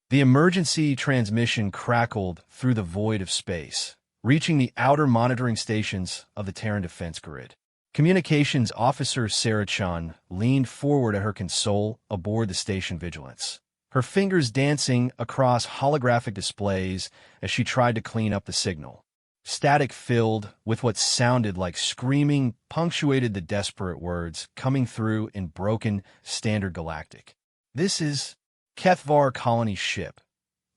The emergency transmission crackled through the void of space, reaching the outer monitoring stations of the Terran defense grid. Communications officer Sarah Chun leaned forward at her console aboard the station Vigilance, her fingers dancing across holographic displays as she tried to clean up the signal. Static filled with what sounded like screaming punctuated the desperate words coming through in broken Standard Galactic. "This is Kethvar colony ship.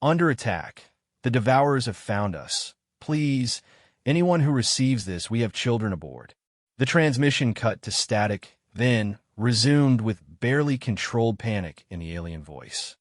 Under attack. The Devourers have found us. Please, anyone who receives this, we have children aboard." The transmission cut to static, then resumed with barely controlled panic in the alien voice.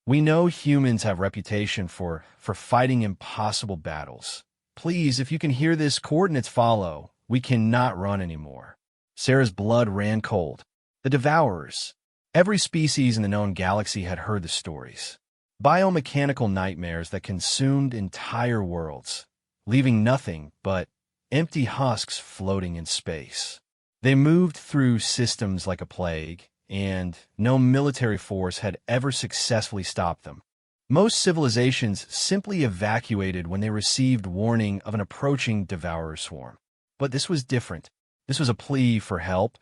"We know humans have reputation for fighting impossible battles. Please, if you can hear this, coordinates follow. We cannot run anymore." Sarah's blood ran cold. The Devourers. Every species in the known galaxy had heard the stories. Biomechanical nightmares that consumed entire worlds, leaving nothing but empty husks floating in space. They moved through systems like a plague, and no military force had ever successfully stopped them. Most civilizations simply evacuated when they received warning of an approaching devourer swarm. But this was different. This was a plea for help,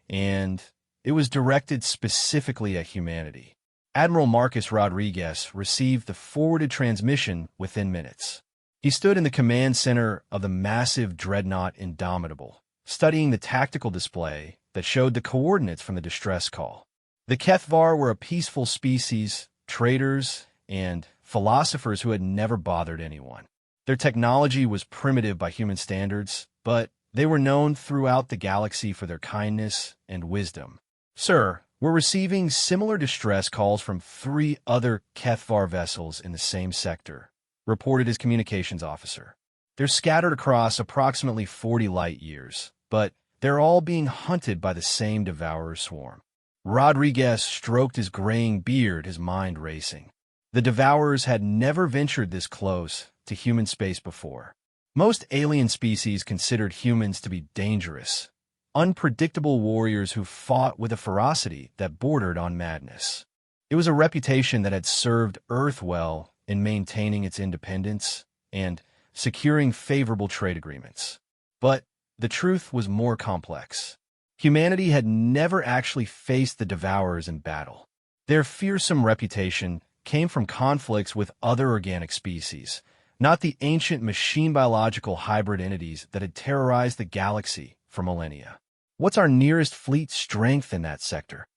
and it was directed specifically at humanity. Admiral Marcus Rodriguez received the forwarded transmission within minutes. He stood in the command center of the massive dreadnought Indomitable, studying the tactical display that showed the coordinates from the distress call. The Kethvar were a peaceful species, traders, and philosophers who had never bothered anyone. Their technology was primitive by human standards, but they were known throughout the galaxy for their kindness and wisdom. "Sir, we're receiving similar distress calls from 3 other Kethvar vessels in the same sector," reported his communications officer. "They're scattered across approximately 40 light years, but they're all being hunted by the same devourer swarm." Rodriguez stroked his graying beard, his mind racing. The Devourers had never ventured this close to human space before. Most alien species considered humans to be dangerous, unpredictable warriors who fought with a ferocity that bordered on madness. It was a reputation that had served Earth well in maintaining its independence and securing favorable trade agreements. But the truth was more complex. Humanity had never actually faced the Devourers in battle. Their fearsome reputation came from conflicts with other organic species, not the ancient machine-biological hybrid entities that had terrorized the galaxy for millennia. "What's our nearest fleet strength in that sector?"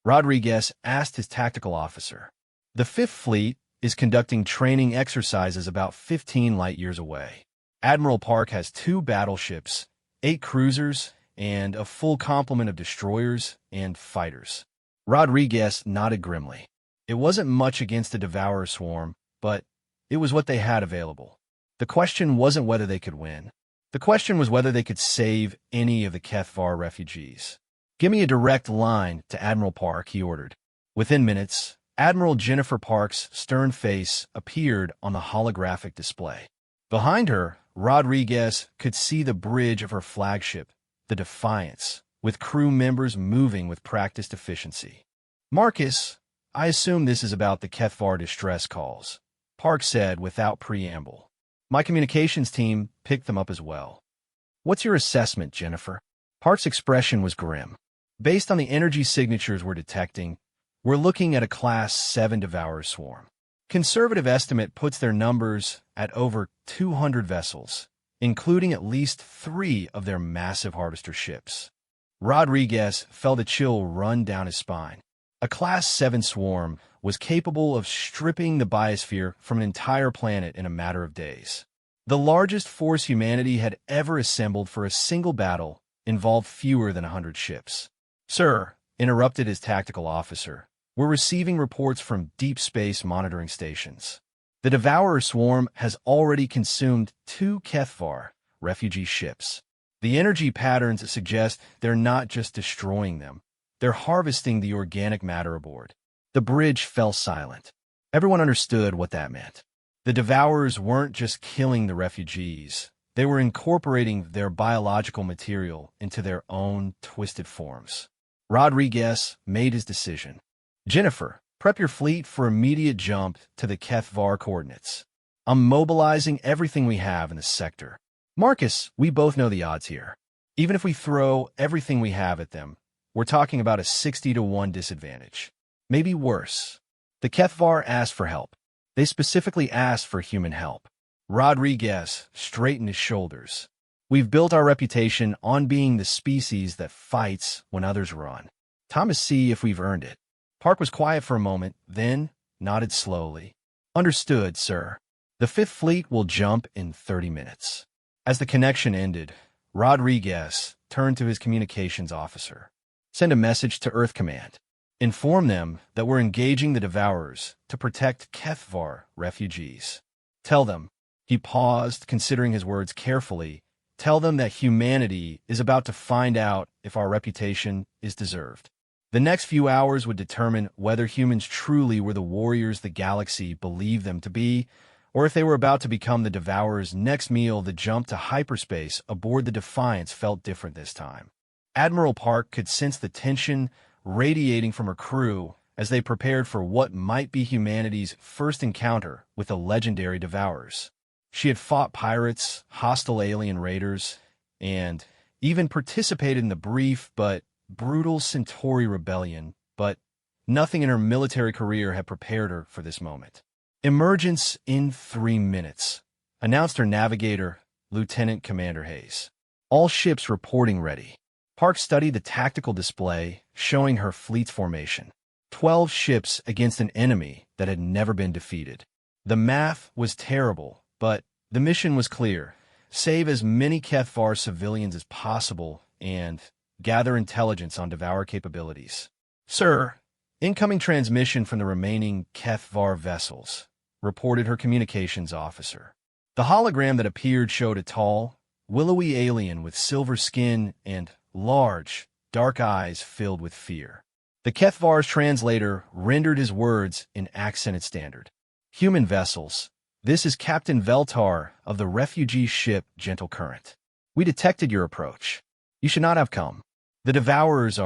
Rodriguez asked his tactical officer. "The 5th Fleet is conducting training exercises about 15 light-years away. Admiral Park has 2 battleships, 8 cruisers, and a full complement of destroyers and fighters." Rodriguez nodded grimly. It wasn't much against the Devourer swarm, but it was what they had available. The question wasn't whether they could win. The question was whether they could save any of the Kethvar refugees. "Give me a direct line to Admiral Park," he ordered. Within minutes, Admiral Jennifer Park's stern face appeared on the holographic display. Behind her, Rodriguez could see the bridge of her flagship, the Defiance, with crew members moving with practiced efficiency. "Marcus, I assume this is about the Kethvar distress calls," Park said without preamble. "My communications team picked them up as well." "What's your assessment, Jennifer?" Park's expression was grim. "Based on the energy signatures we're detecting, we're looking at a Class 7 Devourer swarm. Conservative estimate puts their numbers at over 200 vessels, including at least 3 of their massive harvester ships." Rodriguez felt a chill run down his spine. A Class 7 swarm was capable of stripping the biosphere from an entire planet in a matter of days. The largest force humanity had ever assembled for a single battle involved fewer than 100 ships. "Sir," interrupted his tactical officer, "we're receiving reports from deep space monitoring stations. The Devourer swarm has already consumed 2 Kethvar refugee ships. The energy patterns suggest they're not just destroying them, they're harvesting the organic matter aboard." The bridge fell silent. Everyone understood what that meant. The Devourers weren't just killing the refugees. They were incorporating their biological material into their own twisted forms. Rodriguez made his decision. "Jennifer, Prep your fleet for immediate jump to the HFY coordinates. I'm mobilizing everything we have in the sector. Marcus, we both know the odds here. Even if we throw everything we have at them, we're talking about a 60-to-1 disadvantage. Maybe worse. The HFY asked for help. They specifically asked for human help. Rodriguez straightened his shoulders. We've built our reputation on being the species that fights when others run. Time to see if we've earned it. Park was quiet for a moment, then nodded slowly. Understood, sir. The Fifth Fleet will jump in 30 minutes. As the connection ended, Rodriguez turned to his communications officer. Send a message to Earth Command. Inform them that we're engaging the Devourers to protect HFY refugees. Tell them, he paused, considering his words carefully, tell them that humanity is about to find out if our reputation is deserved. The next few hours would determine whether humans truly were the warriors the galaxy believed them to be, or if they were about to become the Devourers' next meal. The jump to hyperspace aboard the Defiance felt different this time. Admiral Park could sense the tension radiating from her crew as they prepared for what might be humanity's first encounter with the legendary Devourers. She had fought pirates, hostile alien raiders, and even participated in the brief but brutal Centauri rebellion, but nothing in her military career had prepared her for this moment. Emergence in 3 minutes, announced her navigator, Lieutenant Commander Hayes. All ships reporting ready. Park studied the tactical display, showing her fleet's formation. 12 ships against an enemy that had never been defeated. The math was terrible, but the mission was clear. Save as many HFY civilians as possible and gather intelligence on Devourer capabilities. Sir, incoming transmission from the remaining HFY vessels, reported her communications officer. The hologram that appeared showed a tall, willowy alien with silver skin and large, dark eyes filled with fear. The HFY's translator rendered his words in accented standard. Human vessels. This is Captain Veltar of the refugee ship Gentle Current. We detected your approach. You should not have come. The Devourers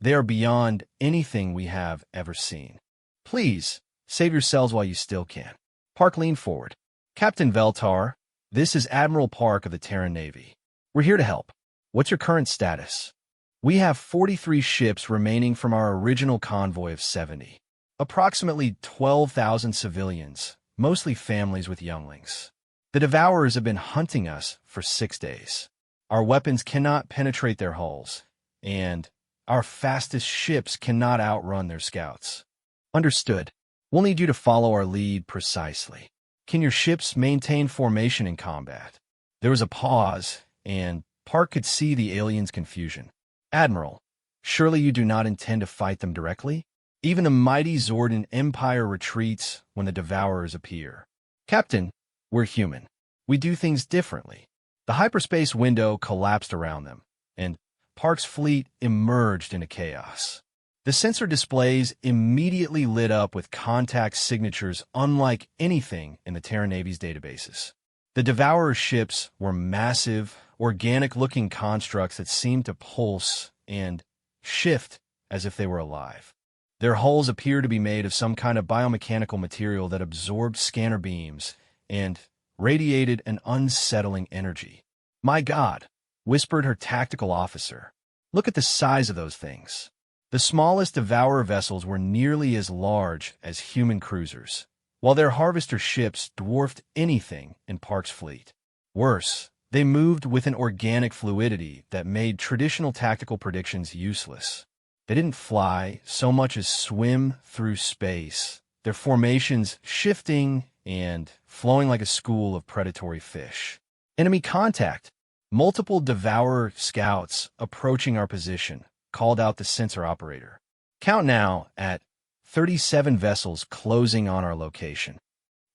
they are beyond anything we have ever seen. Please, save yourselves while you still can. Park leaned forward. Captain Veltar, this is Admiral Park of the Terran Navy. We're here to help. What's your current status? We have 43 ships remaining from our original convoy of 70. Approximately 12,000 civilians, mostly families with younglings. The Devourers have been hunting us for 6 days. Our weapons cannot penetrate their hulls, and our fastest ships cannot outrun their scouts. Understood. We'll need you to follow our lead precisely. Can your ships maintain formation in combat? There was a pause, and Park could see the aliens' confusion. Admiral, surely you do not intend to fight them directly? Even the mighty Zordan Empire retreats when the Devourers appear. Captain, we're human. We do things differently. The hyperspace window collapsed around them, and Park's fleet emerged into chaos. The sensor displays immediately lit up with contact signatures unlike anything in the Terran Navy's databases. The Devourer ships were massive, organic-looking constructs that seemed to pulse and shift as if they were alive. Their hulls appeared to be made of some kind of biomechanical material that absorbed scanner beams and radiated an unsettling energy. My God, whispered her tactical officer. Look at the size of those things. The smallest Devourer vessels were nearly as large as human cruisers, while their harvester ships dwarfed anything in Park's fleet. Worse, they moved with an organic fluidity that made traditional tactical predictions useless. They didn't fly so much as swim through space, their formations shifting and flowing like a school of predatory fish. Enemy contact! Multiple Devourer scouts approaching our position, called out the sensor operator. Count now at 37 vessels closing on our location.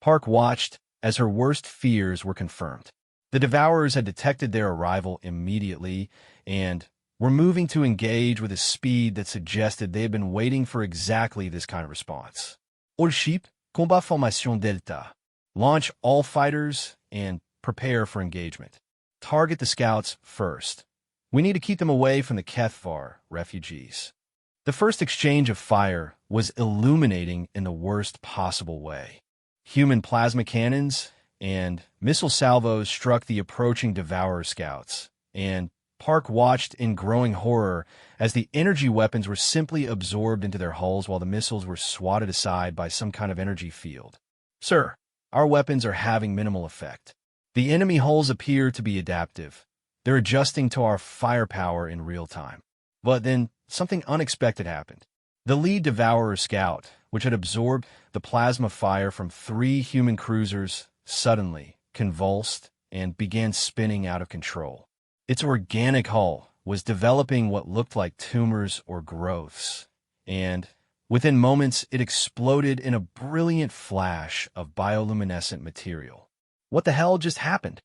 Park watched as her worst fears were confirmed. The Devourers had detected their arrival immediately and were moving to engage with a speed that suggested they had been waiting for exactly this kind of response. All ship, combat formation delta. Launch all fighters and prepare for engagement. Target the scouts first. We need to keep them away from the HFY refugees. The first exchange of fire was illuminating in the worst possible way. Human plasma cannons and missile salvos struck the approaching Devourer scouts, and Park watched in growing horror as the energy weapons were simply absorbed into their hulls while the missiles were swatted aside by some kind of energy field. "Sir, our weapons are having minimal effect. The enemy hulls appear to be adaptive. They're adjusting to our firepower in real time." But then something unexpected happened. The lead Devourer scout, which had absorbed the plasma fire from 3 human cruisers, suddenly convulsed and began spinning out of control. Its organic hull was developing what looked like tumors or growths, and within moments it exploded in a brilliant flash of bioluminescent material. "What the hell just happened?"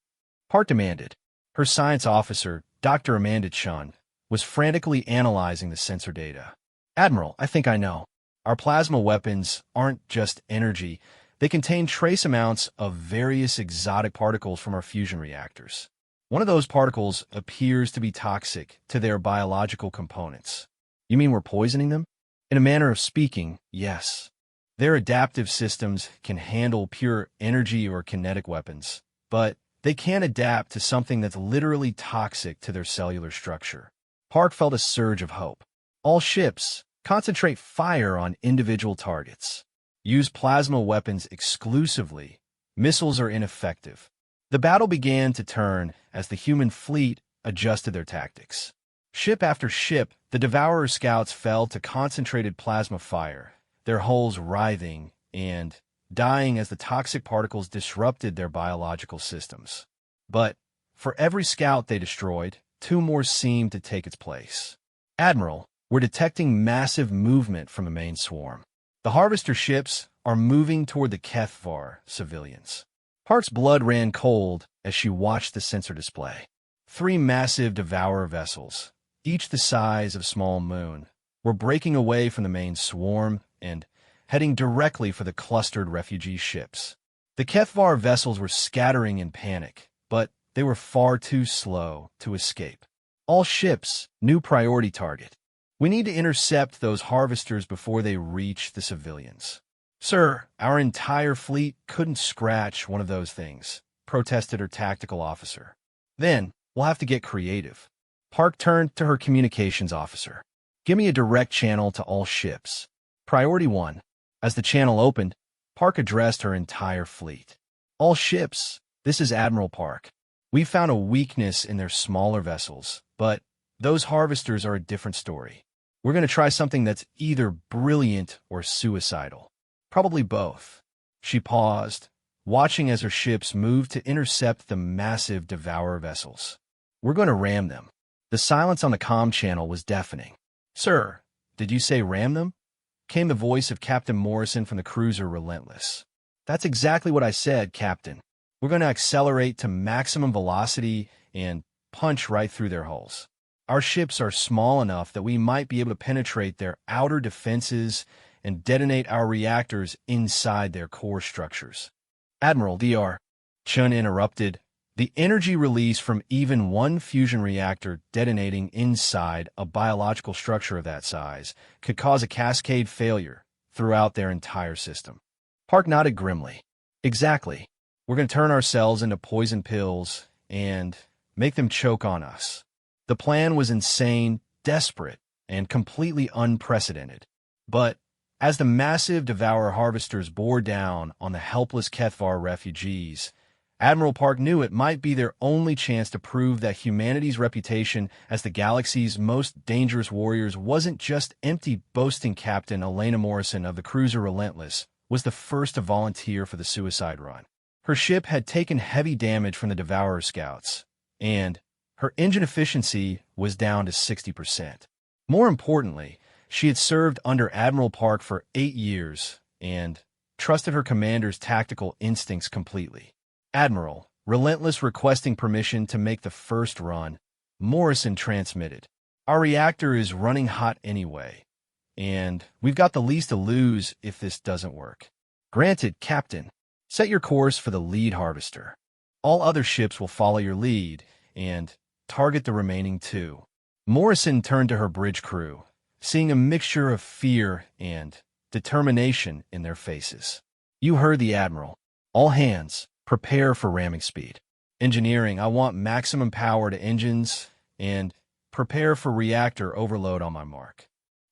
Park demanded. Her science officer, Dr. Amanda Chun, was frantically analyzing the sensor data. "Admiral, I think I know. Our plasma weapons aren't just energy. They contain trace amounts of various exotic particles from our fusion reactors. One of those particles appears to be toxic to their biological components." "You mean we're poisoning them?" "In a manner of speaking, yes. Their adaptive systems can handle pure energy or kinetic weapons, but they can't adapt to something that's literally toxic to their cellular structure." Park felt a surge of hope. "All ships, concentrate fire on individual targets. Use plasma weapons exclusively. Missiles are ineffective." The battle began to turn as the human fleet adjusted their tactics. Ship after ship, the Devourer scouts fell to concentrated plasma fire, their hulls writhing and dying as the toxic particles disrupted their biological systems. But for every scout they destroyed, 2 more seemed to take its place. "Admiral, we're detecting massive movement from the main swarm. The harvester ships are moving toward the HFY civilians." Park's blood ran cold as she watched the sensor display. 3 massive Devourer vessels, each the size of a small moon, were breaking away from the main swarm and heading directly for the clustered refugee ships. The HFY vessels were scattering in panic, but they were far too slow to escape. "All ships, new priority target. We need to intercept those harvesters before they reach the civilians." "Sir, our entire fleet couldn't scratch one of those things," protested her tactical officer. "Then we'll have to get creative." Park turned to her communications officer. "Give me a direct channel to all ships. Priority 1. As the channel opened, Park addressed her entire fleet. "All ships, this is Admiral Park. We found a weakness in their smaller vessels, but those harvesters are a different story. We're going to try something that's either brilliant or suicidal. Probably both." She paused, watching as her ships moved to intercept the massive Devourer vessels. "We're going to ram them." The silence on the comm channel was deafening. "Sir, did you say ram them?" came the voice of Captain Morrison from the cruiser Relentless. "That's exactly what I said, Captain. We're going to accelerate to maximum velocity and punch right through their hulls. Our ships are small enough that we might be able to penetrate their outer defenses and detonate our reactors inside their core structures." "Admiral, Dr. Chun interrupted. "The energy release from even one fusion reactor detonating inside a biological structure of that size could cause a cascade failure throughout their entire system." Park nodded grimly. "Exactly. We're going to turn ourselves into poison pills and make them choke on us." The plan was insane, desperate, and completely unprecedented. But as the massive Devourer harvesters bore down on the helpless HFY refugees, Admiral Park knew it might be their only chance to prove that humanity's reputation as the galaxy's most dangerous warriors wasn't just empty boasting. Captain Elena Morrison of the cruiser Relentless was the first to volunteer for the suicide run. Her ship had taken heavy damage from the Devourer scouts, and her engine efficiency was down to 60%. More importantly, she had served under Admiral Park for 8 years and trusted her commander's tactical instincts completely. "Admiral, Relentless requesting permission to make the first run," Morrison transmitted. "Our reactor is running hot anyway, and we've got the least to lose if this doesn't work." "Granted, Captain. Set your course for the lead harvester. All other ships will follow your lead and target the remaining 2. Morrison turned to her bridge crew. seeing a mixture of fear and determination in their faces. You heard the Admiral. All hands, prepare for ramming speed. Engineering, I want maximum power to engines, and prepare for reactor overload on my mark.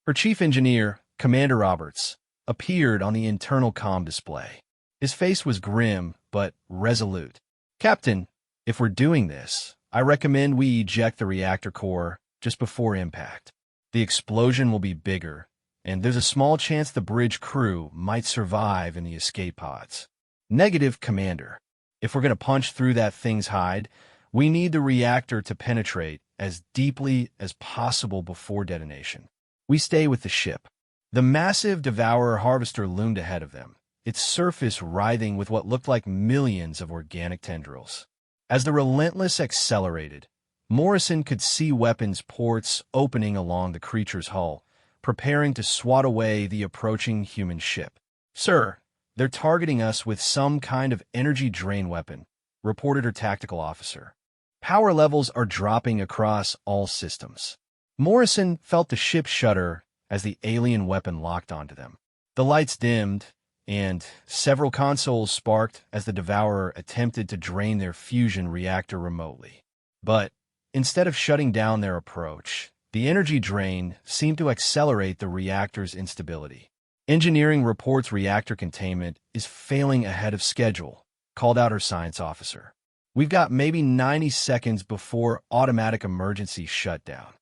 Her chief engineer, Commander Roberts, appeared on the internal comm display. His face was grim, but resolute. Captain, if we're doing this, I recommend we eject the reactor core just before impact. The explosion will be bigger, and there's a small chance the bridge crew might survive in the escape pods. Negative, Commander. If we're going to punch through that thing's hide, we need the reactor to penetrate as deeply as possible before detonation. We stay with the ship. The massive Devourer harvester loomed ahead of them, its surface writhing with what looked like millions of organic tendrils. As the Relentless accelerated, Morrison could see weapons ports opening along the creature's hull, preparing to swat away the approaching human ship. "Sir, they're targeting us with some kind of energy drain weapon," reported her tactical officer. "Power levels are dropping across all systems." Morrison felt the ship shudder as the alien weapon locked onto them. The lights dimmed, and several consoles sparked as the Devourer attempted to drain their fusion reactor remotely. But instead of shutting down their approach, the energy drain seemed to accelerate the reactor's instability. "Engineering reports reactor containment is failing ahead of schedule," called out her science officer. "We've got maybe 90 seconds before automatic emergency shutdown.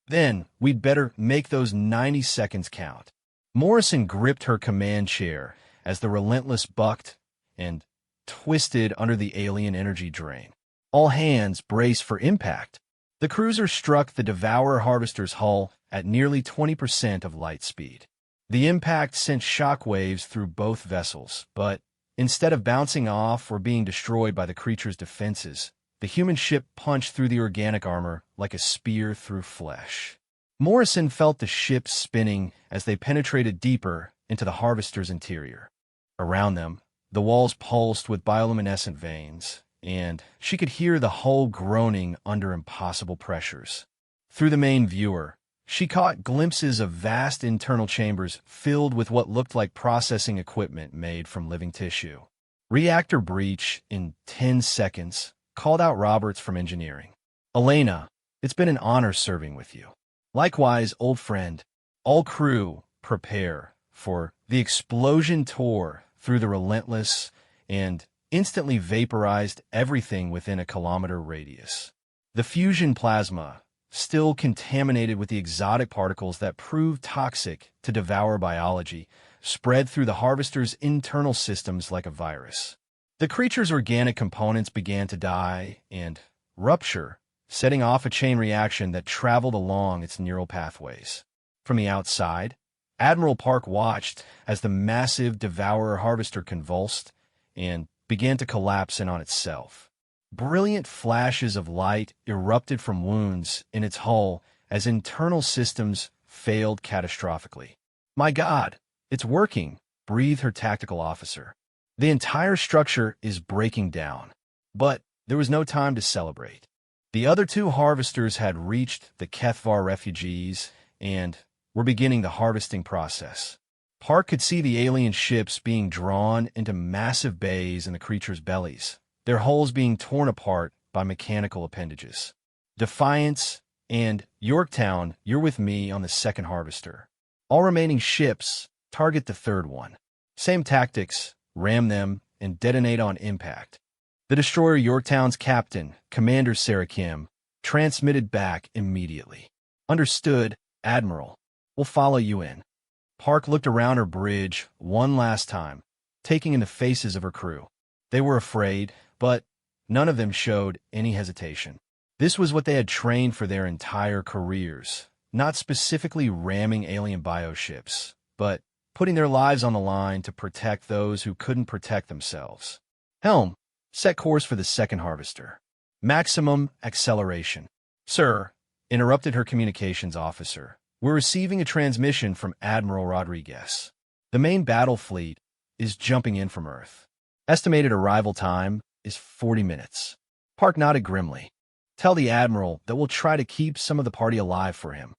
Then we'd better make those 90 seconds count." Morrison gripped her command chair as the Relentless bucked and twisted under the alien energy drain. All hands braced for impact. The cruiser struck the Devourer harvester's hull at nearly 20% of light speed. The impact sent shockwaves through both vessels, but instead of bouncing off or being destroyed by the creature's defenses, the human ship punched through the organic armor like a spear through flesh. Morrison felt the ship spinning as they penetrated deeper into the harvester's interior. Around them, the walls pulsed with bioluminescent veins, and she could hear the hull groaning under impossible pressures. Through the main viewer, she caught glimpses of vast internal chambers filled with what looked like processing equipment made from living tissue. "Reactor breach in 10 seconds, called out Roberts from engineering. "Elena, it's been an honor serving with you." "Likewise, old friend." All crew, prepare, for the explosion tore through the Relentless and instantly vaporized everything within a kilometer radius. The fusion plasma, still contaminated with the exotic particles that proved toxic to devour biology, spread through the harvester's internal systems like a virus. The creature's organic components began to die and rupture, setting off a chain reaction that traveled along its neural pathways. From the outside, Admiral Park watched as the massive Devourer harvester convulsed and began to collapse in on itself. Brilliant flashes of light erupted from wounds in its hull as internal systems failed catastrophically. "My God, it's working," breathed her tactical officer. "The entire structure is breaking down." But there was no time to celebrate. The other two harvesters had reached the Kethvar refugees and were beginning the harvesting process. Park could see the alien ships being drawn into massive bays in the creatures' bellies, their hulls being torn apart by mechanical appendages. "Defiance and Yorktown, you're with me on the second harvester. All remaining ships, target the third one. Same tactics, ram them, and detonate on impact." The destroyer Yorktown's captain, Commander Sarah Kim, transmitted back immediately. "Understood, Admiral. We'll follow you in." Park looked around her bridge one last time, taking in the faces of her crew. They were afraid, but none of them showed any hesitation. This was what they had trained for their entire careers, not specifically ramming alien bioships, but putting their lives on the line to protect those who couldn't protect themselves. "Helm, set course for the second harvester. Maximum acceleration." "Sir," interrupted her communications officer, "we're receiving a transmission from Admiral Rodriguez. The main battle fleet is jumping in from Earth. Estimated arrival time is 40 minutes. Park nodded grimly. "Tell the Admiral that we'll try to keep some of the party alive for him."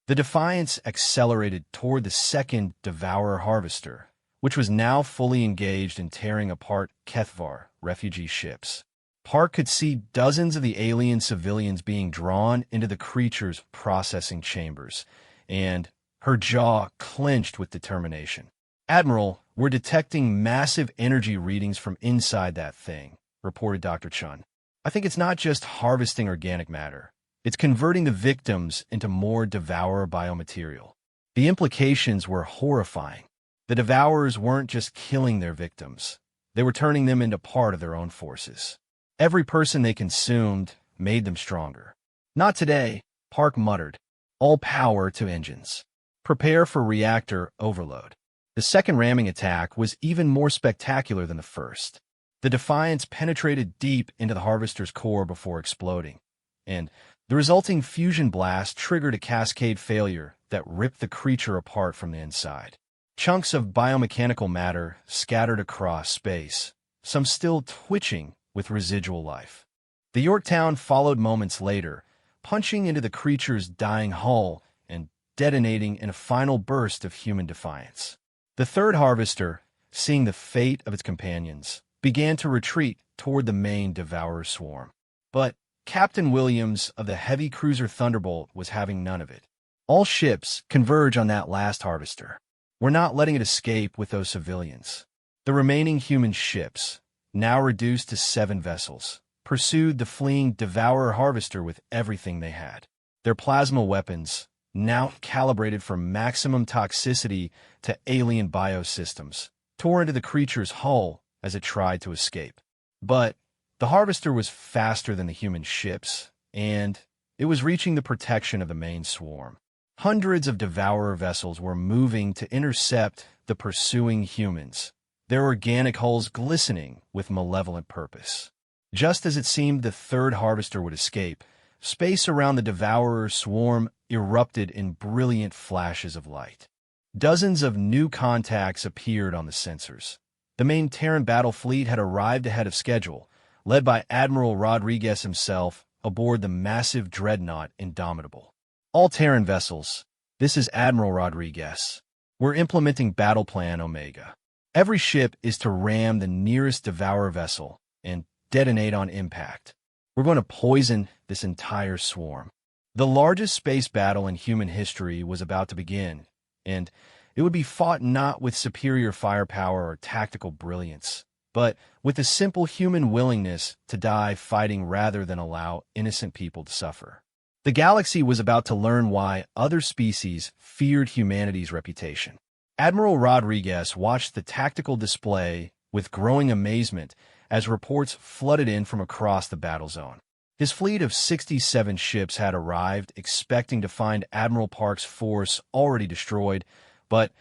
The Defiance accelerated toward the second Devourer Harvester, which was now fully engaged in tearing apart Kethvar refugee ships. Park could see dozens of the alien civilians being drawn into the creature's processing chambers, and her jaw clenched with determination. "Admiral, we're detecting massive energy readings from inside that thing," reported Dr. Chun. "I think it's not just harvesting organic matter. It's converting the victims into more Devourer biomaterial." The implications were horrifying. The Devourers weren't just killing their victims. They were turning them into part of their own forces. Every person they consumed made them stronger. "Not today," Park muttered. "All power to engines. Prepare for reactor overload." The second ramming attack was even more spectacular than the first. The Defiance penetrated deep into the Harvester's core before exploding, and the resulting fusion blast triggered a cascade failure that ripped the creature apart from the inside. Chunks of biomechanical matter scattered across space, some still twitching with residual life. The Yorktown followed moments later, punching into the creature's dying hull and detonating in a final burst of human defiance. The third Harvester, seeing the fate of its companions, began to retreat toward the main Devourer swarm. But Captain Williams of the heavy cruiser Thunderbolt was having none of it. "All ships converge on that last Harvester. We're not letting it escape with those civilians." The remaining human ships, now reduced to 7 vessels, pursued the fleeing Devourer Harvester with everything they had. Their plasma weapons, now calibrated for maximum toxicity to alien biosystems, tore into the creature's hull as it tried to escape. But the Harvester was faster than the human ships, and it was reaching the protection of the main swarm. Hundreds of Devourer vessels were moving to intercept the pursuing humans, their organic hulls glistening with malevolent purpose. Just as it seemed the third Harvester would escape, space around the Devourer swarm erupted in brilliant flashes of light. Dozens of new contacts appeared on the sensors. The main Terran battle fleet had arrived ahead of schedule, led by Admiral Rodriguez himself aboard the massive dreadnought Indomitable. "All Terran vessels, this is Admiral Rodriguez. We're implementing Battle Plan Omega. Every ship is to ram the nearest Devourer vessel and detonate on impact. We're going to poison this entire swarm." The largest space battle in human history was about to begin, and it would be fought not with superior firepower or tactical brilliance, but with the simple human willingness to die fighting rather than allow innocent people to suffer. The galaxy was about to learn why other species feared humanity's reputation. Admiral Rodriguez watched the tactical display with growing amazement as reports flooded in from across the battle zone. His fleet of 67 ships had arrived, expecting to find Admiral Park's force already destroyed, but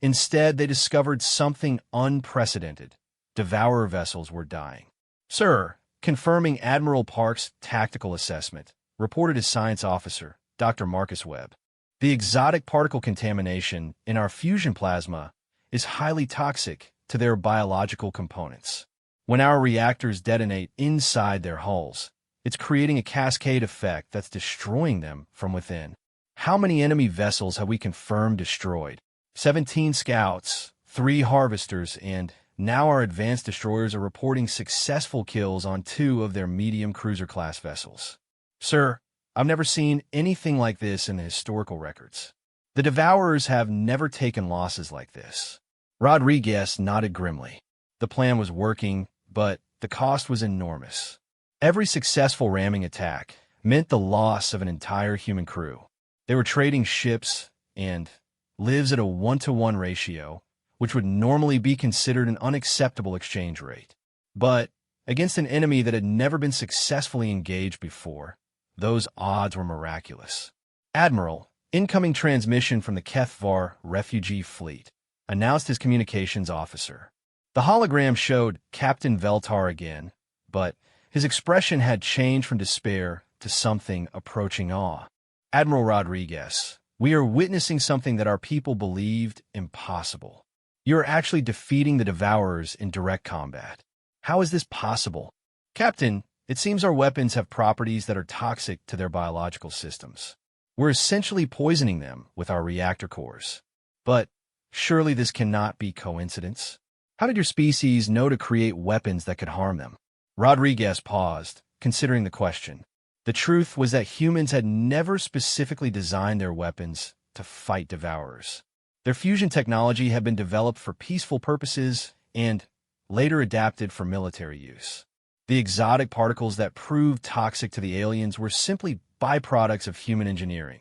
instead they discovered something unprecedented. Devourer vessels were dying. "Sir," confirming Admiral Park's tactical assessment, reported his science officer, Dr. Marcus Webb. "The exotic particle contamination in our fusion plasma is highly toxic to their biological components. When our reactors detonate inside their hulls, it's creating a cascade effect that's destroying them from within." "How many enemy vessels have we confirmed destroyed?" 17 scouts, 3 harvesters, and now our advanced destroyers are reporting successful kills on 2 of their medium cruiser-class vessels. "Sir, I've never seen anything like this in the historical records. The Devourers have never taken losses like this." Rodriguez nodded grimly. The plan was working, but the cost was enormous. Every successful ramming attack meant the loss of an entire human crew. They were trading ships and lives at a 1-to-1 ratio, which would normally be considered an unacceptable exchange rate. But against an enemy that had never been successfully engaged before, those odds were miraculous. "Admiral, incoming transmission from the Kethvar refugee fleet," announced his communications officer. The hologram showed Captain Veltar again, but his expression had changed from despair to something approaching awe. "Admiral Rodriguez, we are witnessing something that our people believed impossible. You are actually defeating the Devourers in direct combat. How is this possible?" "Captain, it seems our weapons have properties that are toxic to their biological systems. We're essentially poisoning them with our reactor cores. But surely this cannot be coincidence. How did your species know to create weapons that could harm them? Rodriguez paused, considering the question. The truth was that humans had never specifically designed their weapons to fight devourers. Their fusion technology had been developed for peaceful purposes and later adapted for military use. The exotic particles that proved toxic to the aliens were simply byproducts of human engineering,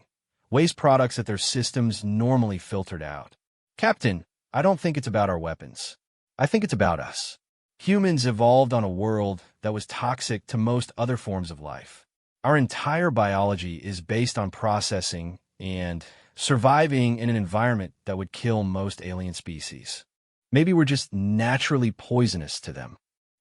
waste products that their systems normally filtered out. Captain, I don't think it's about our weapons. I think it's about us. Humans evolved on a world that was toxic to most other forms of life. Our entire biology is based on processing and surviving in an environment that would kill most alien species. Maybe we're just naturally poisonous to them.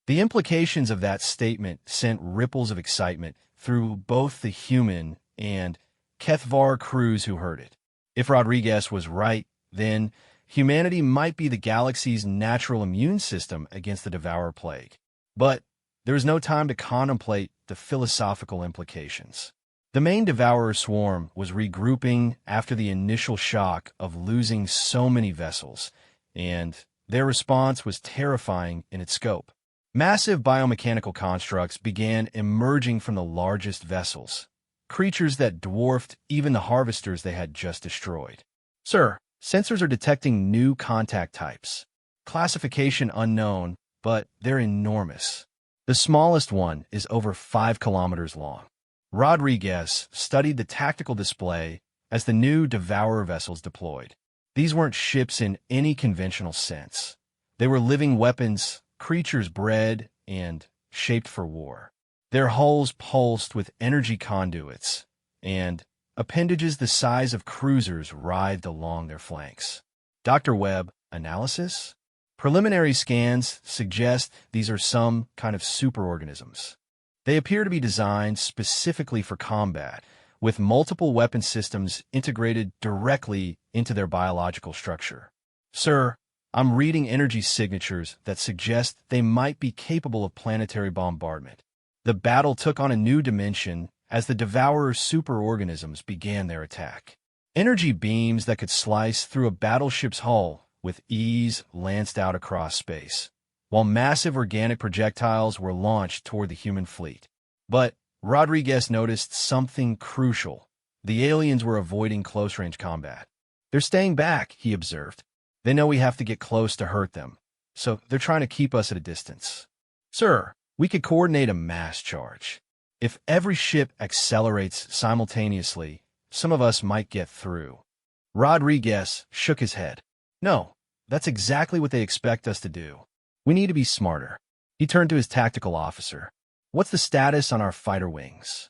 The implications of that statement sent ripples of excitement through both the human and Kethvar crews who heard it. If Rodriguez was right, then humanity might be the galaxy's natural immune system against the Devourer plague. But there was no time to contemplate the philosophical implications. The main Devourer swarm was regrouping after the initial shock of losing so many vessels, and their response was terrifying in its scope. Massive biomechanical constructs began emerging from the largest vessels, creatures that dwarfed even the harvesters they had just destroyed. Sir, sensors are detecting new contact types. Classification unknown, but they're enormous. The smallest one is over 5 kilometers long. Rodriguez studied the tactical display as the new Devourer vessels deployed. These weren't ships in any conventional sense. They were living weapons, creatures bred and shaped for war. Their hulls pulsed with energy conduits, and appendages the size of cruisers writhed along their flanks. Dr. Webb, analysis? Preliminary scans suggest these are some kind of superorganisms. They appear to be designed specifically for combat, with multiple weapon systems integrated directly into their biological structure. Sir, I'm reading energy signatures that suggest they might be capable of planetary bombardment. The battle took on a new dimension as the Devourer superorganisms began their attack. Energy beams that could slice through a battleship's hull with ease lanced out across space, while massive organic projectiles were launched toward the human fleet. But Rodriguez noticed something crucial. The aliens were avoiding close-range combat. They're staying back, he observed. They know we have to get close to hurt them, so they're trying to keep us at a distance. Sir, we could coordinate a mass charge. If every ship accelerates simultaneously, some of us might get through. Rodriguez shook his head. No, that's exactly what they expect us to do. We need to be smarter. He turned to his tactical officer. What's the status on our fighter wings?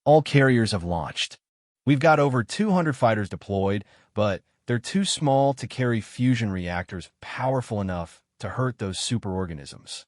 All carriers have launched. We've got over 200 fighters deployed, but they're too small to carry fusion reactors powerful enough to hurt those superorganisms.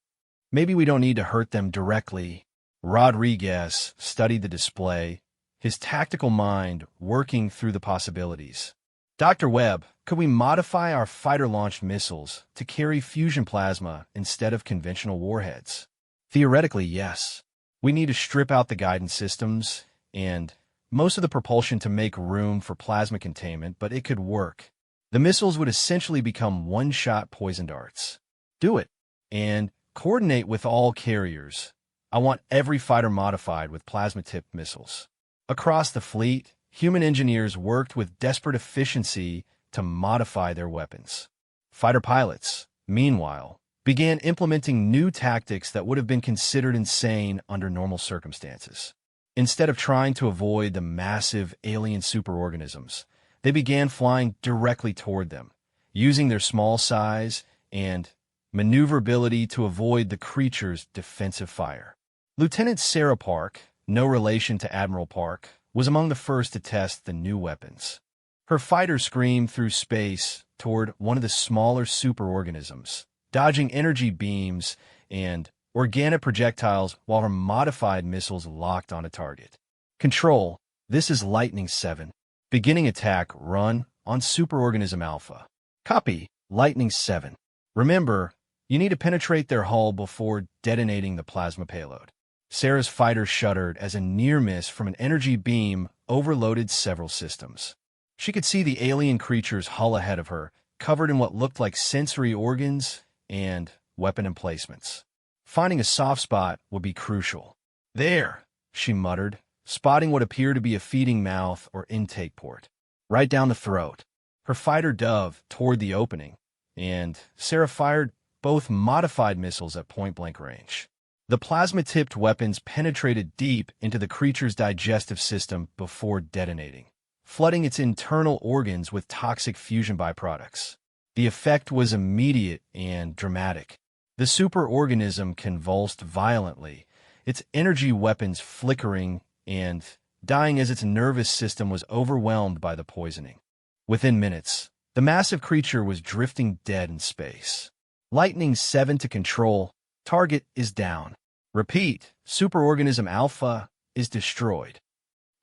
Maybe we don't need to hurt them directly. Rodriguez studied the display, his tactical mind working through the possibilities. Dr. Webb, could we modify our fighter-launched missiles to carry fusion plasma instead of conventional warheads? Theoretically, yes. We need to strip out the guidance systems and most of the propulsion to make room for plasma containment, but it could work. The missiles would essentially become one-shot poison darts. Do it, and coordinate with all carriers. I want every fighter modified with plasma-tipped missiles. Across the fleet, human engineers worked with desperate efficiency to modify their weapons. Fighter pilots, meanwhile, began implementing new tactics that would have been considered insane under normal circumstances. Instead of trying to avoid the massive alien superorganisms, they began flying directly toward them, using their small size and maneuverability to avoid the creature's defensive fire. Lieutenant Sarah Park, no relation to Admiral Park, was among the first to test the new weapons. Her fighter screamed through space toward one of the smaller superorganisms, dodging energy beams and organic projectiles while her modified missiles locked on a target. Control, this is Lightning 7. Beginning attack run on Superorganism Alpha. Copy, Lightning 7. Remember, you need to penetrate their hull before detonating the plasma payload. Sarah's fighter shuddered as a near miss from an energy beam overloaded several systems. She could see the alien creature's hull ahead of her, covered in what looked like sensory organs and weapon emplacements. Finding a soft spot would be crucial. There, she muttered, spotting what appeared to be a feeding mouth or intake port. Right down the throat. Her fighter dove toward the opening, and Sarah fired both modified missiles at point-blank range. The plasma-tipped weapons penetrated deep into the creature's digestive system before detonating, flooding its internal organs with toxic fusion byproducts. The effect was immediate and dramatic. The superorganism convulsed violently, its energy weapons flickering and dying as its nervous system was overwhelmed by the poisoning. Within minutes, the massive creature was drifting dead in space. Lightning 7 to control. Target is down. Repeat, superorganism Alpha is destroyed.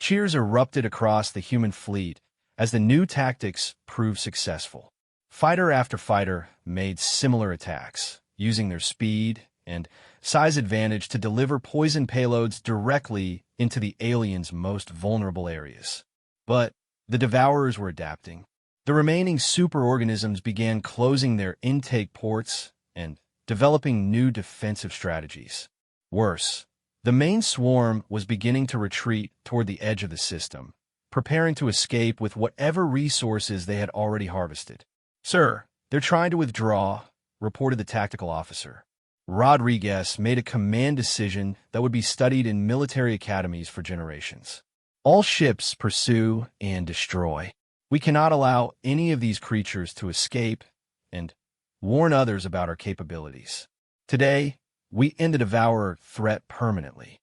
Cheers erupted across the human fleet as the new tactics proved successful. Fighter after fighter made similar attacks, using their speed and size advantage to deliver poison payloads directly into the aliens' most vulnerable areas. But the Devourers were adapting. The remaining superorganisms began closing their intake ports and developing new defensive strategies. Worse, the main swarm was beginning to retreat toward the edge of the system, preparing to escape with whatever resources they had already harvested. "Sir, they're trying to withdraw," reported the tactical officer. Rodriguez made a command decision that would be studied in military academies for generations. "All ships pursue and destroy. We cannot allow any of these creatures to escape and warn others about our capabilities. Today, we end the Devourer threat permanently."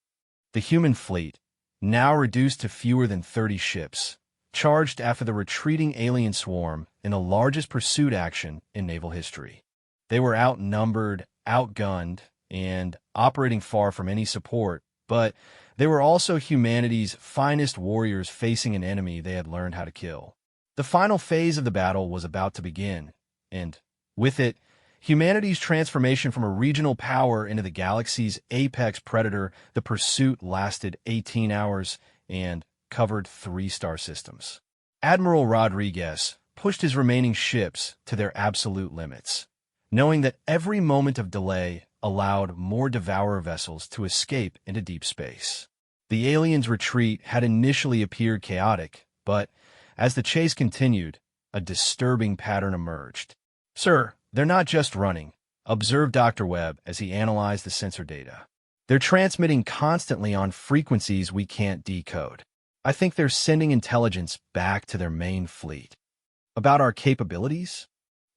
The human fleet, now reduced to fewer than 30 ships, charged after the retreating alien swarm in the largest pursuit action in naval history. They were outnumbered, outgunned, and operating far from any support, but they were also humanity's finest warriors facing an enemy they had learned how to kill. The final phase of the battle was about to begin, and with it, humanity's transformation from a regional power into the galaxy's apex predator. The pursuit lasted 18 hours and covered 3 star systems. Admiral Rodriguez pushed his remaining ships to their absolute limits, knowing that every moment of delay allowed more Devourer vessels to escape into deep space. The aliens' retreat had initially appeared chaotic, but as the chase continued, a disturbing pattern emerged. "Sir, they're not just running," observed Dr. Webb as he analyzed the sensor data. "They're transmitting constantly on frequencies we can't decode. I think they're sending intelligence back to their main fleet. About our capabilities?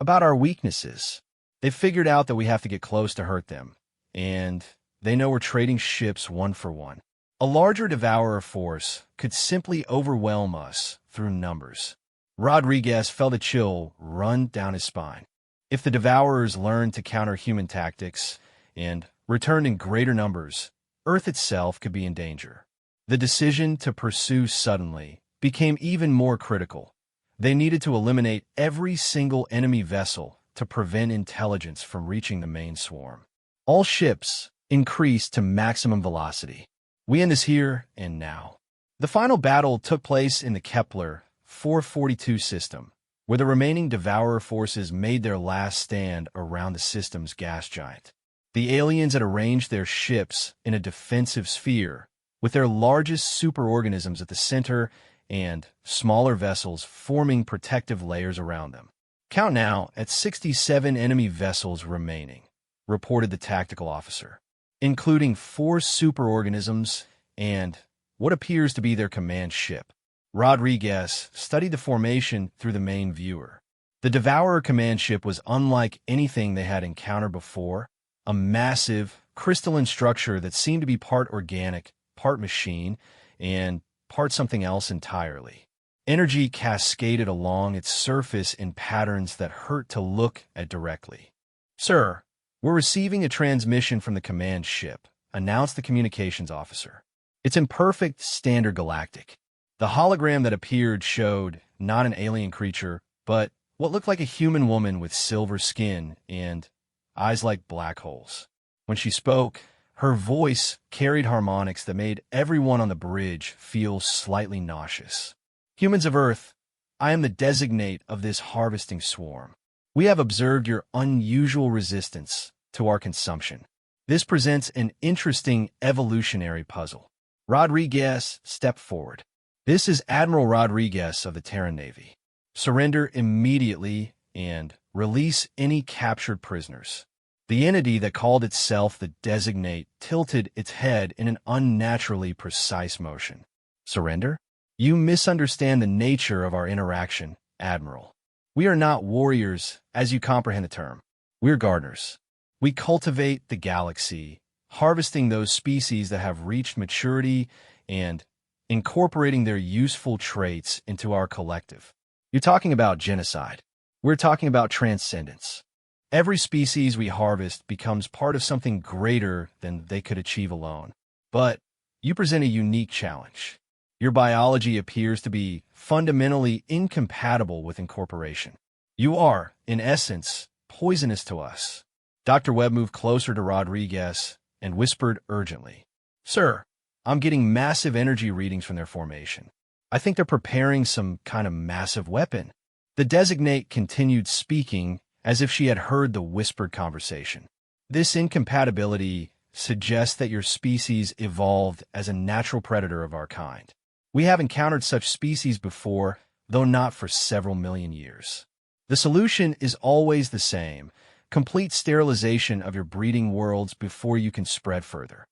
About our weaknesses. They've figured out that we have to get close to hurt them, and they know we're trading ships one for one. A larger Devourer force could simply overwhelm us through numbers." Rodriguez felt a chill run down his spine. If the Devourers learned to counter human tactics and returned in greater numbers, Earth itself could be in danger. The decision to pursue suddenly became even more critical. They needed to eliminate every single enemy vessel to prevent intelligence from reaching the main swarm. All ships increased to maximum velocity. We end this here and now. The final battle took place in the Kepler 442 system, where the remaining Devourer forces made their last stand around the system's gas giant. The aliens had arranged their ships in a defensive sphere, with their largest superorganisms at the center and smaller vessels forming protective layers around them. "Count now at 67 enemy vessels remaining," reported the tactical officer, including 4 superorganisms and what appears to be their command ship. Rodriguez studied the formation through the main viewer. The Devourer command ship was unlike anything they had encountered before, a massive, crystalline structure that seemed to be part organic, part machine, and part something else entirely. Energy cascaded along its surface in patterns that hurt to look at directly. "Sir, we're receiving a transmission from the command ship," announced the communications officer. "It's in perfect standard galactic." The hologram that appeared showed not an alien creature, but what looked like a human woman with silver skin and eyes like black holes. When she spoke, Her voice carried harmonics that made everyone on the bridge feel slightly nauseous. Humans of Earth, I am the designate of this harvesting swarm. We have observed your unusual resistance to our consumption. This presents an interesting evolutionary puzzle. Rodriguez, step forward. This is Admiral Rodriguez of the Terran Navy. Surrender immediately and release any captured prisoners. The entity that called itself the Designate tilted its head in an unnaturally precise motion. Surrender? You misunderstand the nature of our interaction, Admiral. We are not warriors, as you comprehend the term. We're gardeners. We cultivate the galaxy, harvesting those species that have reached maturity and incorporating their useful traits into our collective. You're talking about genocide. We're talking about transcendence. Every species we harvest becomes part of something greater than they could achieve alone. But you present a unique challenge. Your biology appears to be fundamentally incompatible with incorporation. You are, in essence, poisonous to us. Dr. Webb moved closer to Rodriguez and whispered urgently, "Sir, I'm getting massive energy readings from their formation. I think they're preparing some kind of massive weapon." The Designate continued speaking as if she had heard the whispered conversation. "This incompatibility suggests that your species evolved as a natural predator of our kind. We have encountered such species before, though not for several million years. The solution is always the same: complete sterilization of your breeding worlds before you can spread further."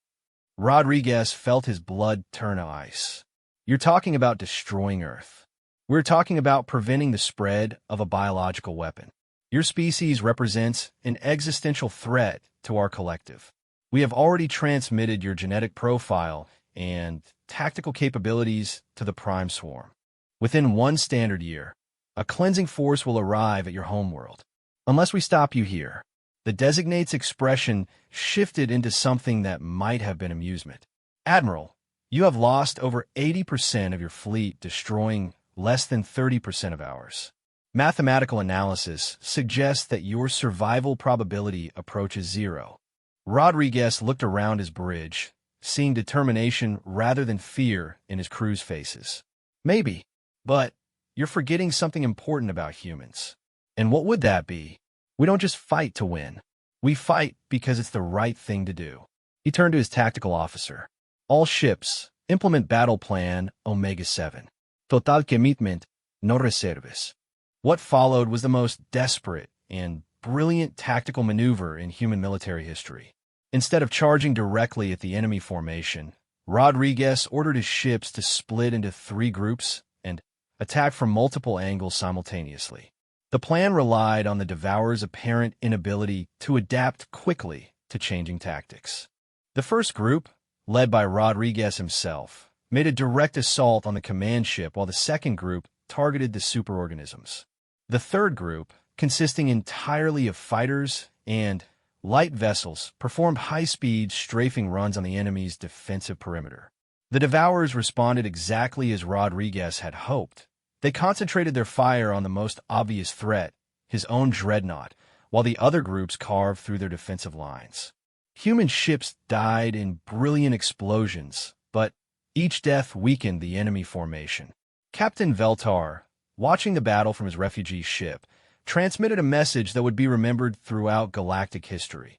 Rodriguez felt his blood turn to ice. "You're talking about destroying Earth. We're talking about preventing the spread of a biological weapon. Your species represents an existential threat to our collective. We have already transmitted your genetic profile and tactical capabilities to the Prime Swarm. Within 1 standard year, a cleansing force will arrive at your homeworld. Unless we stop you here." The Designate's expression shifted into something that might have been amusement. "Admiral, you have lost over 80% of your fleet, destroying less than 30% of ours. Mathematical analysis suggests that your survival probability approaches 0. Rodriguez looked around his bridge, seeing determination rather than fear in his crew's faces. "Maybe, but you're forgetting something important about humans. And what would that be? We don't just fight to win. We fight because it's the right thing to do." He turned to his tactical officer. "All ships, implement battle plan Omega-7. Total commitment, no reserves." What followed was the most desperate and brilliant tactical maneuver in human military history. Instead of charging directly at the enemy formation, Rodriguez ordered his ships to split into 3 groups and attack from multiple angles simultaneously. The plan relied on the Devourer's apparent inability to adapt quickly to changing tactics. The first group, led by Rodriguez himself, made a direct assault on the command ship, while the second group targeted the superorganisms. The third group, consisting entirely of fighters and light vessels, performed high-speed strafing runs on the enemy's defensive perimeter. The Devourers responded exactly as Rodriguez had hoped. They concentrated their fire on the most obvious threat, his own dreadnought, while the other groups carved through their defensive lines. Human ships died in brilliant explosions, but each death weakened the enemy formation. Captain Veltar, watching the battle from his refugee ship, transmitted a message that would be remembered throughout galactic history.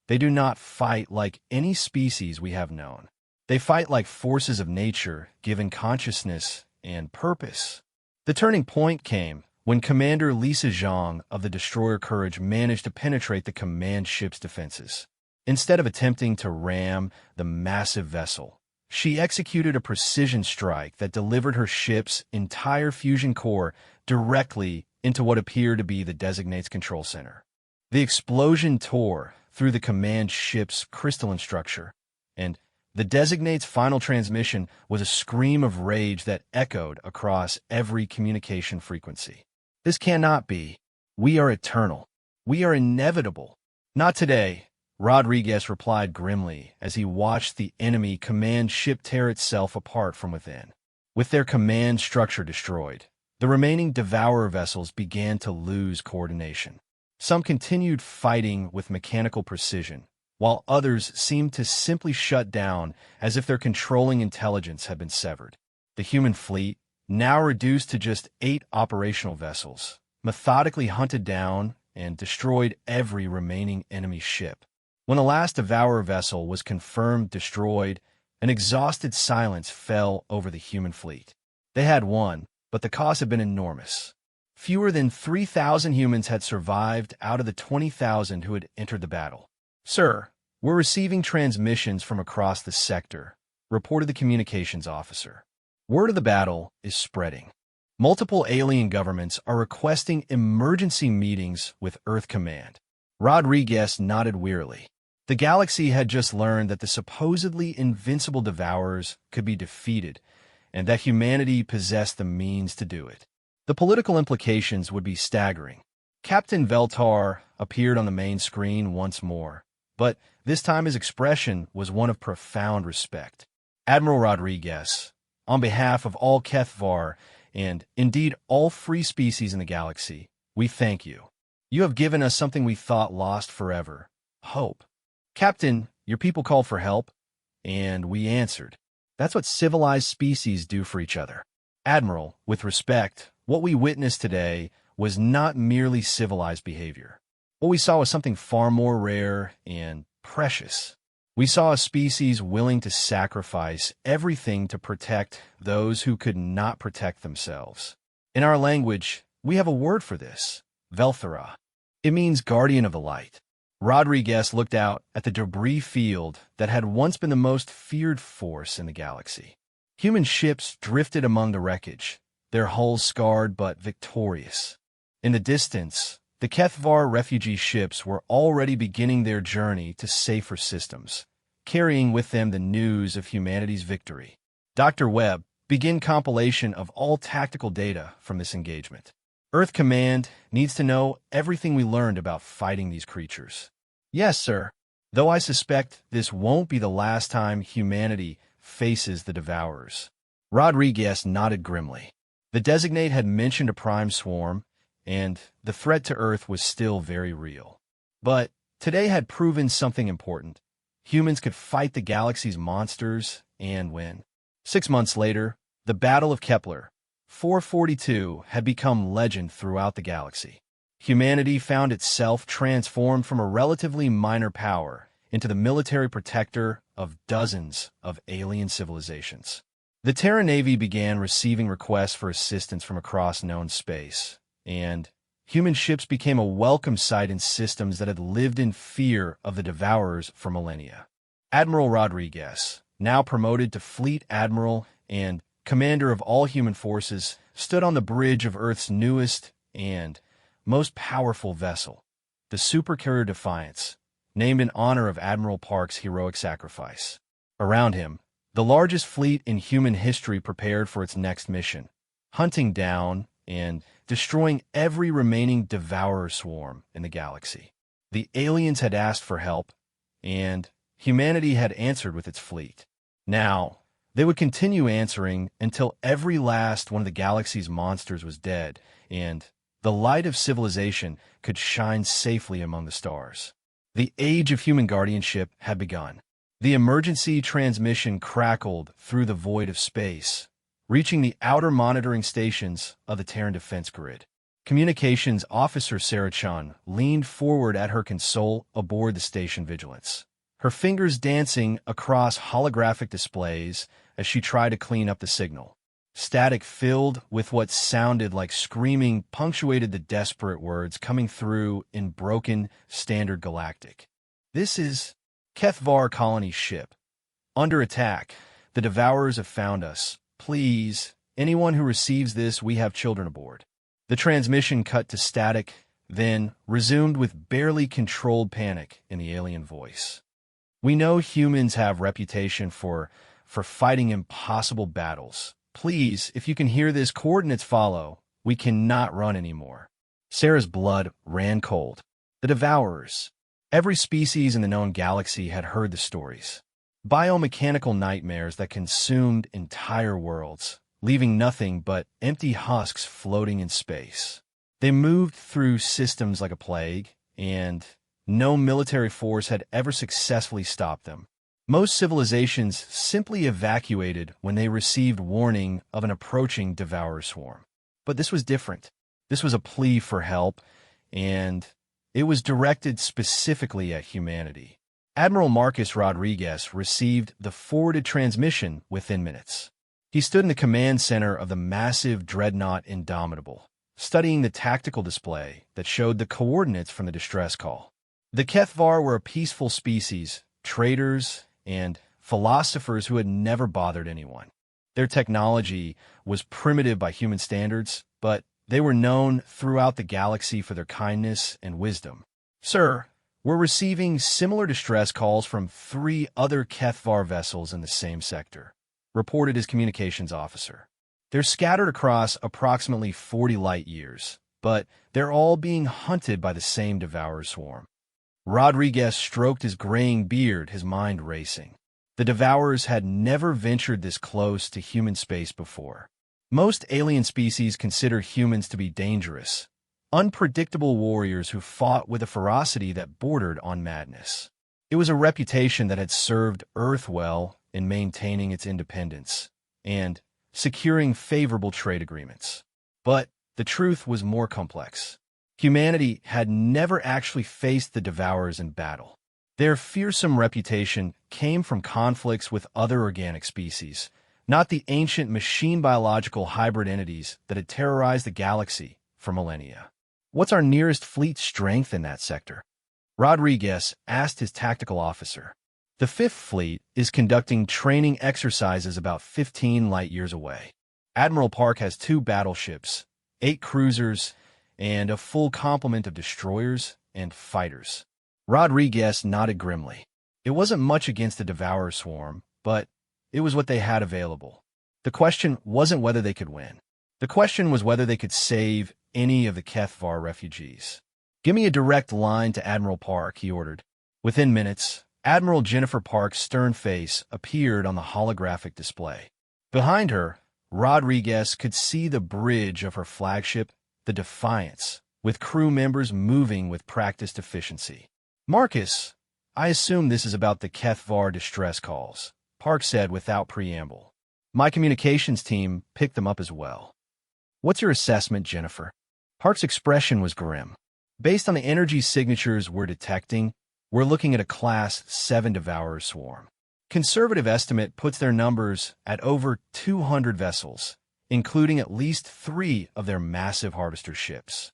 They do not fight like any species we have known. They fight like forces of nature, given consciousness and purpose. The turning point came when Commander Lisa Zhang of the Destroyer Courage managed to penetrate the command ship's defenses. Instead of attempting to ram the massive vessel, she executed a precision strike that delivered her ship's entire fusion core directly into what appeared to be the Designate's control center. The explosion tore through the command ship's crystalline structure, and the Designate's final transmission was a scream of rage that echoed across every communication frequency. "This cannot be. We are eternal. We are inevitable." "Not today," Rodriguez replied grimly as he watched the enemy command ship tear itself apart from within. With their command structure destroyed, the remaining Devourer vessels began to lose coordination. Some continued fighting with mechanical precision, while others seemed to simply shut down as if their controlling intelligence had been severed. The human fleet, now reduced to just 8 operational vessels, methodically hunted down and destroyed every remaining enemy ship. When the last Devourer vessel was confirmed destroyed, an exhausted silence fell over the human fleet. They had won, but the cost had been enormous. Fewer than 3,000 humans had survived out of the 20,000 who had entered the battle. "Sir, we're receiving transmissions from across the sector," reported the communications officer. "Word of the battle is spreading. Multiple alien governments are requesting emergency meetings with Earth Command." Rodriguez nodded wearily. The galaxy had just learned that the supposedly invincible Devourers could be defeated, and that humanity possessed the means to do it. The political implications would be staggering. Captain Veltar appeared on the main screen once more, but this time his expression was one of profound respect. "Admiral Rodriguez, on behalf of all HFY and, indeed, all free species in the galaxy, we thank you. You have given us something we thought lost forever: hope. Captain, your people called for help, and we answered. That's what civilized species do for each other. Admiral, with respect, what we witnessed today was not merely civilized behavior. What we saw was something far more rare and precious. We saw a species willing to sacrifice everything to protect those who could not protect themselves. In our language, we have a word for this: Velthara. It means guardian of the light." Rodriguez looked out at the debris field that had once been the most feared force in the galaxy. Human ships drifted among the wreckage, their hulls scarred but victorious. In the distance, the HFY refugee ships were already beginning their journey to safer systems, carrying with them the news of humanity's victory. Dr. Webb, begin compilation of all tactical data from this engagement. Earth Command needs to know everything we learned about fighting these creatures. "Yes, sir. Though I suspect this won't be the last time humanity faces the Devourers." Rodriguez nodded grimly. The designate had mentioned a prime swarm, and the threat to Earth was still very real. But today had proven something important. Humans could fight the galaxy's monsters and win. 6 months later, the Battle of Kepler 442 had become legend throughout the galaxy. Humanity found itself transformed from a relatively minor power into the military protector of dozens of alien civilizations. The Terra Navy began receiving requests for assistance from across known space, and human ships became a welcome sight in systems that had lived in fear of the Devourers for millennia. Admiral Rodriguez, now promoted to Fleet Admiral and commander of all human forces, stood on the bridge of Earth's newest and most powerful vessel, the Supercarrier Defiance, named in honor of Admiral Park's heroic sacrifice. Around him, the largest fleet in human history prepared for its next mission, hunting down and destroying every remaining Devourer swarm in the galaxy. The aliens had asked for help, and humanity had answered with its fleet. Now, they would continue answering until every last one of the galaxy's monsters was dead, and the light of civilization could shine safely among the stars. The age of human guardianship had begun. The emergency transmission crackled through the void of space, reaching the outer monitoring stations of the Terran defense grid. Communications Officer Sarah Chun leaned forward at her console aboard the station Vigilance, her fingers dancing across holographic displays as she tried to clean up the signal. Static filled with what sounded like screaming punctuated the desperate words coming through in broken Standard Galactic. "This is HFY colony ship. Under attack. The Devourers have found us. Please, anyone who receives this, we have children aboard." The transmission cut to static, then resumed with barely controlled panic in the alien voice. "We know humans have reputation for fighting impossible battles. Please, if you can hear this, coordinates follow. We cannot run anymore." Sarah's blood ran cold. The Devourers. Every species in the known galaxy had heard the stories. Biomechanical nightmares that consumed entire worlds, leaving nothing but empty husks floating in space. They moved through systems like a plague, and no military force had ever successfully stopped them. Most civilizations simply evacuated when they received warning of an approaching devourer swarm. But this was different. This was a plea for help, and it was directed specifically at humanity. Admiral Marcus Rodriguez received the forwarded transmission within minutes. He stood in the command center of the massive dreadnought Indomitable, studying the tactical display that showed the coordinates from the distress call. The Kethvar were a peaceful species, traders, and philosophers who had never bothered anyone. Their technology was primitive by human standards, but they were known throughout the galaxy for their kindness and wisdom. "Sir, we're receiving similar distress calls from 3 other Kethvar vessels in the same sector," reported his communications officer. "They're scattered across approximately 40 light years, but they're all being hunted by the same devourer swarm." Rodriguez stroked his graying beard, his mind racing. The devourers had never ventured this close to human space before. Most alien species consider humans to be dangerous, unpredictable warriors who fought with a ferocity that bordered on madness. It was a reputation that had served Earth well in maintaining its independence and securing favorable trade agreements. But the truth was more complex. Humanity had never actually faced the devourers in battle. Their fearsome reputation came from conflicts with other organic species, not the ancient machine-biological hybrid entities that had terrorized the galaxy for millennia. "What's our nearest fleet strength in that sector?" Rodriguez asked his tactical officer. "The Fifth Fleet is conducting training exercises about 15 light-years away. Admiral Park has 2 battleships, 8 cruisers, and a full complement of destroyers and fighters." Rodriguez nodded grimly. It wasn't much against the devourer swarm, but it was what they had available. The question wasn't whether they could win. The question was whether they could save any of the Kethvar refugees. "Give me a direct line to Admiral Park," he ordered. Within minutes, Admiral Jennifer Park's stern face appeared on the holographic display. Behind her, Rodriguez could see the bridge of her flagship, the Defiance, with crew members moving with practiced efficiency. "Marcus, I assume this is about the Kethvar distress calls," Park said without preamble. "My communications team picked them up as well." "What's your assessment, Jennifer?" Park's expression was grim. "Based on the energy signatures we're detecting, we're looking at a Class 7 devourer swarm. Conservative estimate puts their numbers at over 200 vessels, including at least 3 of their massive harvester ships."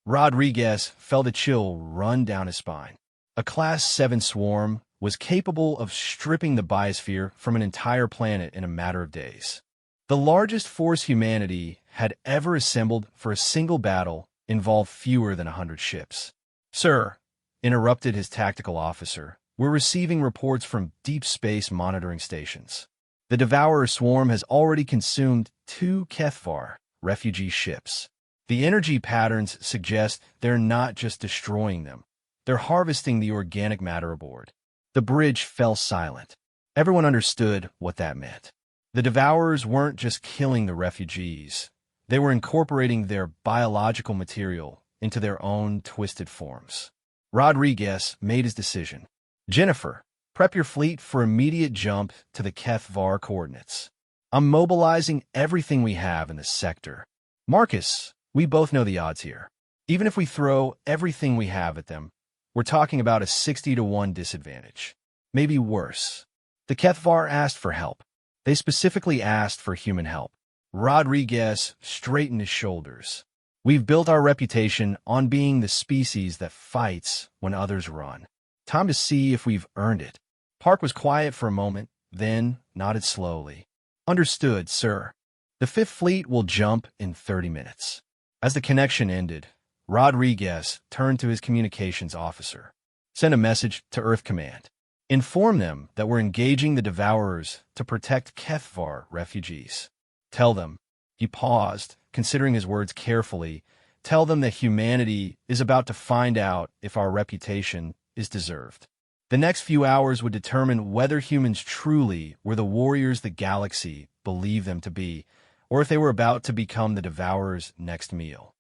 Rodriguez felt a chill run down his spine. A Class 7 swarm was capable of stripping the biosphere from an entire planet in a matter of days. The largest force humanity had ever assembled for a single battle involved fewer than 100 ships. "Sir," interrupted his tactical officer, "we're receiving reports from deep space monitoring stations. The devourer swarm has already consumed 2 Kethvar refugee ships. The energy patterns suggest they're not just destroying them. They're harvesting the organic matter aboard." The bridge fell silent. Everyone understood what that meant. The devourers weren't just killing the refugees. They were incorporating their biological material into their own twisted forms. Rodriguez made his decision. "Jennifer, prep your fleet for immediate jump to the Kethvar coordinates. I'm mobilizing everything we have in this sector. Marcus, we both know the odds here. Even if we throw everything we have at them, we're talking about a 60-to-1 disadvantage. Maybe worse." The Kethvar asked for help. They specifically asked for human help. Rodriguez straightened his shoulders. "We've built our reputation on being the species that fights when others run. Time to see if we've earned it." Park was quiet for a moment, then nodded slowly. "Understood, sir. The Fifth Fleet will jump in 30 minutes. As the connection ended, Rodriguez turned to his communications officer. "Send a message to Earth Command. Inform them that we're engaging the Devourers to protect Kethvar refugees. Tell them," he paused, considering his words carefully, "tell them that humanity is about to find out if our reputation is deserved. The next few hours would determine whether humans truly were the warriors the galaxy believed them to be, or if they were about to become the Devourers' next meal."